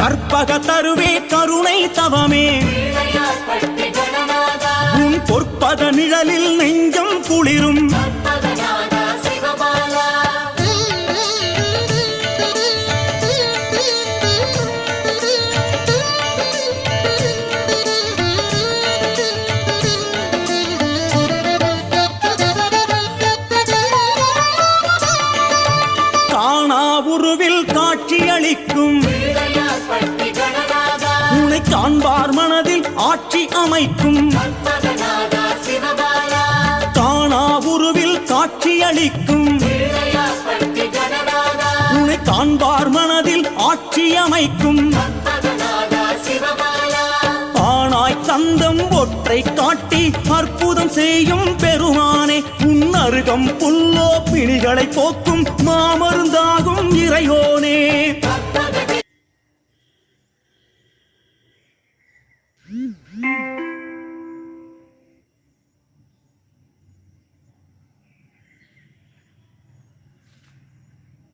கற்பக தருவே கருணை தவமே உன் பொற்பத நிழலில் நெஞ்சம் குளிரும் உருவில் காட்சியளிக்கும் உன்னை காண்பார் மனதில் ஆட்சி அமைக்கும் காணா உருவில் காட்சியளிக்கும் உன்னை காண்பார் மனதில் ஆட்சி அமைக்கும் ஆனாய் கந்தம் ஒற்றை காட்டி அற்புதம் செய்யும் பெருமானே உன் அருகம் புல்லோ பிணிகளை போக்கும் மாமருந்தாகும் இறையோனே